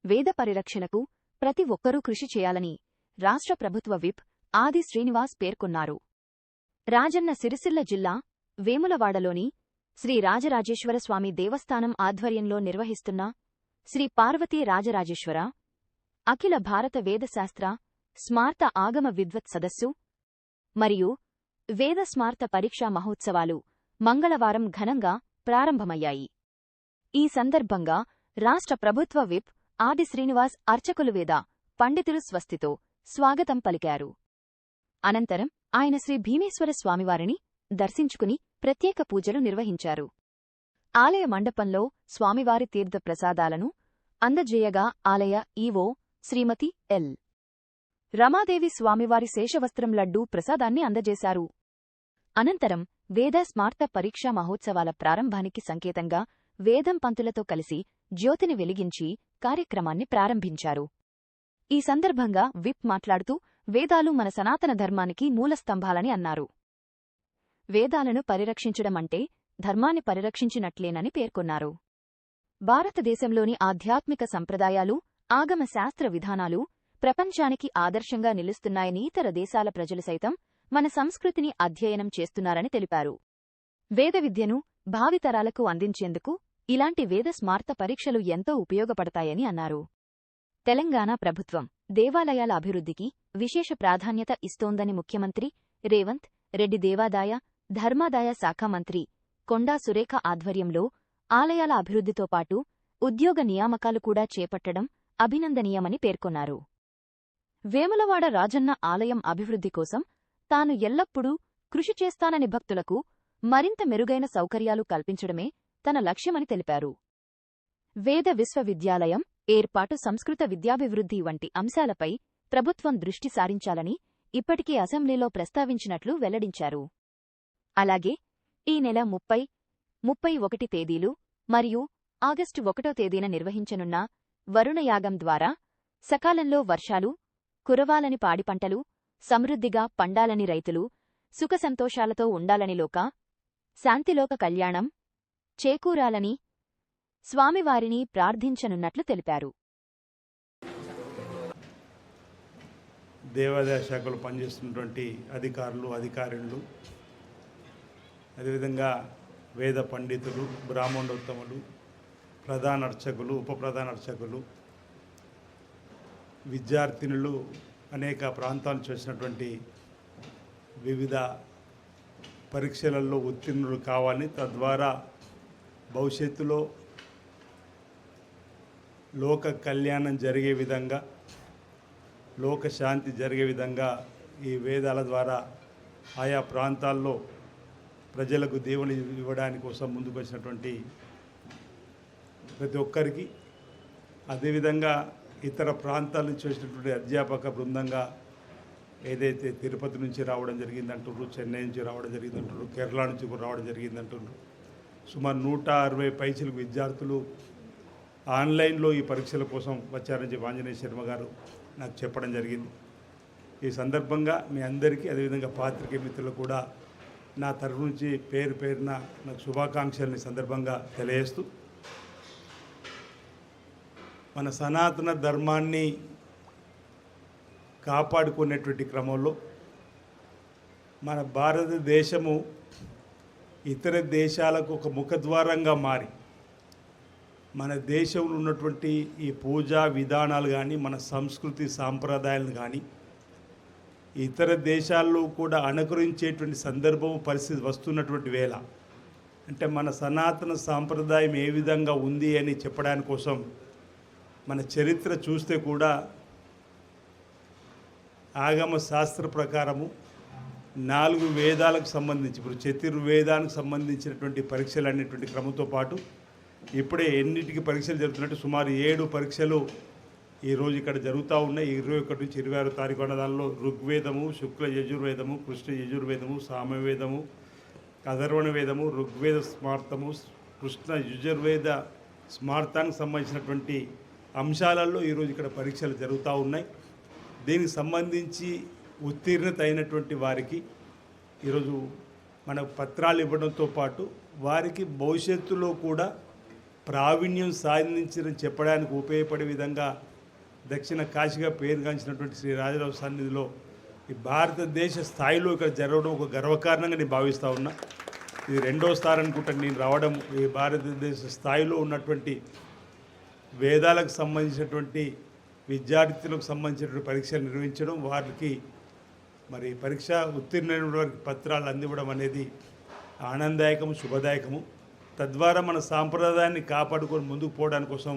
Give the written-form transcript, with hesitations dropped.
వేద పరిరక్షణకు ప్రతి ఒక్కరూ కృషి చేయాలని రాష్ట్ర ప్రభుత్వ విప్ ఆది శ్రీనివాస్ పేర్కొన్నారు. రాజన్న సిరిసిల్ల జిల్లా వేములవాడలోని శ్రీ రాజరాజేశ్వర స్వామి దేవస్థానం ఆధ్వర్యంలో నిర్వహిస్తున్న శ్రీ పార్వతీ రాజరాజేశ్వర అఖిల భారత వేదశాస్త్ర స్మార్త ఆగమ విద్వత్ సదస్సు మరియు వేద స్మార్త పరీక్షా మహోత్సవాలు మంగళవారం ఘనంగా ప్రారంభమయ్యాయి. ఈ సందర్భంగా రాష్ట్ర ప్రభుత్వ విప్ ఆది శ్రీనివాస్ అర్చకులు వేద పండితులు స్వస్తితో స్వాగతం పలికారు. అనంతరం ఆయన శ్రీ భీమేశ్వర స్వామివారిని దర్శించుకుని ప్రత్యేక పూజలు నిర్వహించారు. ఆలయ మండపంలో స్వామివారి తీర్థ ప్రసాదాలను అందజేయగా ఆలయ ఈవో శ్రీమతి ఎల్. రమాదేవి స్వామివారి శేషవస్త్రం లడ్డూ ప్రసాదాన్ని అందజేశారు. అనంతరం వేద స్మార్త పరీక్షా మహోత్సవాల ప్రారంభానికి సంకేతంగా వేదం పంతులతో కలిసి జ్యోతిని వెలిగించి కార్యక్రమాన్ని ప్రారంభించారు. ఈ సందర్భంగా విప్ మాట్లాడుతూ వేదాలు మన సనాతన ధర్మానికి మూలస్తంభాలని అన్నారు. వేదాలను పరిరక్షించడమంటే ధర్మాన్ని పరిరక్షించినట్లేనని పేర్కొన్నారు. భారతదేశంలోని ఆధ్యాత్మిక సంప్రదాయాలు, ఆగమ శాస్త్ర విధానాలు ప్రపంచానికి ఆదర్శంగా నిలుస్తున్నాయని ఇతర దేశాల ప్రజలు సైతం మన సంస్కృతిని అధ్యయనం చేస్తున్నారని తెలిపారు. వేద విద్యను భావితరాలకు అందించేందుకు ఇలాంటి వేద స్మార్త పరీక్షలు ఎంతో ఉపయోగపడతాయని అన్నారు. తెలంగాణ ప్రభుత్వం దేవాలయాల అభివృద్ధికి విశేష ప్రాధాన్యత ఇస్తోందని ముఖ్యమంత్రి రేవంత్ రెడ్డి దేవాదాయ ధర్మాదాయ శాఖ మంత్రి కొండా సురేఖ ఆధ్వర్యంలో ఆలయాల అభివృద్ధితో పాటు ఉద్యోగ నియామకాలు కూడా చేపట్టడం అభినందనీయమని పేర్కొన్నారు. వేములవాడ రాజన్న ఆలయం అభివృద్ధి కోసం తాను ఎల్లప్పుడూ కృషి చేస్తానని భక్తులకు మరింత మెరుగైన సౌకర్యాలు కల్పించడమే తన లక్ష్యమని తెలిపారు. వేద విశ్వవిద్యాలయం ఏర్పాటు, సంస్కృత విద్యాభివృద్ధి వంటి అంశాలపై ప్రభుత్వం దృష్టి సారించాలని ఇప్పటికే అసెంబ్లీలో ప్రస్తావించినట్లు వెల్లడించారు. అలాగే ఈ నెల 30, 31 తేదీలు మరియు ఆగస్టు 1వ తేదీన నిర్వహించనున్న వరుణయాగం ద్వారా సకాలంలో వర్షాలు కురవాలని, పాడి పంటలు సమృద్ధిగా పండాలని, రైతులు సుఖసంతోషాలతో ఉండాలని, శాంతిలోక కళ్యాణం చేకూరాలని స్వామివారిని ప్రార్థించనున్నట్లు తెలిపారు. దేవాదాయ శాఖలో పనిచేస్తున్నటువంటి అధికారులు, అధికారిణులు, అదేవిధంగా వేద పండితులు, బ్రాహ్మణోత్తములు, ప్రధాన అర్చకులు, ఉప ప్రధాన అర్చకులు, విద్యార్థినులు, అనేక ప్రాంతాలు చేసినటువంటి వివిధ పరీక్షలలో ఉత్తీర్ణులు కావాలని, తద్వారా భవిష్యత్తులో లోక కళ్యాణం జరిగే విధంగా, లోక శాంతి జరిగే విధంగా ఈ వేదాల ద్వారా ఆయా ప్రాంతాల్లో ప్రజలకు దేవుని ఇవ్వడానికి కోసం ముందుకు వచ్చినటువంటి ప్రతి ఒక్కరికి, అదేవిధంగా ఇతర ప్రాంతాల నుంచి వచ్చినటువంటి అధ్యాపక బృందంగా ఏదైతే తిరుపతి నుంచి రావడం జరిగిందంటున్నారు, చెన్నై నుంచి రావడం జరిగిందంటున్నారు, కేరళ నుంచి కూడా రావడం జరిగిందంటున్నారు, సుమారు 160 పైచిలకు విద్యార్థులు ఆన్లైన్లో ఈ పరీక్షల కోసం వచ్చారని చెప్పి ఆంజనేయ శర్మ గారు నాకు చెప్పడం జరిగింది. ఈ సందర్భంగా మీ అందరికీ, అదేవిధంగా పాత్రికేయ మిత్రులు కూడా నా తరఫు నుంచి పేరు పేరున నాకు శుభాకాంక్షల్ని సందర్భంగా తెలియజేస్తూ, మన సనాతన ధర్మాన్ని కాపాడుకునేటువంటి క్రమంలో మన భారతదేశము ఇతర దేశాలకు ఒక ముఖద్వారంగా మారి మన దేశంలో ఉన్నటువంటి ఈ పూజా విధానాలు కానీ, మన సంస్కృతి సాంప్రదాయాలను కానీ ఇతర దేశాల్లో కూడా అనుకరించేటువంటి సందర్భం, పరిస్థితి వస్తున్నటువంటి వేళ, అంటే మన సనాతన సాంప్రదాయం ఏ విధంగా ఉంది అని చెప్పడానికి కోసం మన చరిత్ర చూస్తే కూడా ఆగమ శాస్త్ర ప్రకారము 4 వేదాలకు సంబంధించి, ఇప్పుడు చతుర్వేదానికి సంబంధించినటువంటి పరీక్షలు అనేటువంటి క్రమంతో పాటు ఇప్పుడే ఎన్నిటికి పరీక్షలు జరుగుతున్నట్టు సుమారు 7 పరీక్షలు ఈరోజు ఇక్కడ జరుగుతూ ఉన్నాయి. 21 నుంచి 26 తారీఖు ఉన్న దానిలో ఋగ్వేదము, శుక్ల యజుర్వేదము, కృష్ణ యజుర్వేదము, సామవేదము, అధర్వణ వేదము, ఋగ్వేద స్మార్తము, కృష్ణ యజుర్వేద స్మార్తానికి సంబంధించినటువంటి అంశాలలో ఈరోజు ఇక్కడ పరీక్షలు జరుగుతూ ఉన్నాయి. దీనికి సంబంధించి ఉత్తీర్ణత అయినటువంటి వారికి ఈరోజు మన పత్రాలు ఇవ్వడంతో పాటు వారికి భవిష్యత్తులో కూడా ప్రావీణ్యం సాధించని చెప్పడానికి ఉపయోగపడే విధంగా దక్షిణ కాశీగా పేరుగాంచినటువంటి శ్రీ రాజరావు సన్నిధిలో ఈ భారతదేశ స్థాయిలో ఇక్కడ జరగడం ఒక గర్వకారణంగా నేను భావిస్తూ ఉన్నా. ఇది రెండోసారి అనుకుంటాను నేను రావడం. ఈ భారతదేశ స్థాయిలో ఉన్నటువంటి వేదాలకు సంబంధించినటువంటి విద్యార్థులకు సంబంధించినటువంటి పరీక్షలు నిర్వహించడం, వారికి మరి పరీక్ష ఉత్తీర్ణమైన వారికి పత్రాలు అందివ్వడం అనేది ఆనందదాయకము, శుభదాయకము. తద్వారా మన సాంప్రదాయాన్ని కాపాడుకొని ముందుకు పోవడానికి కోసం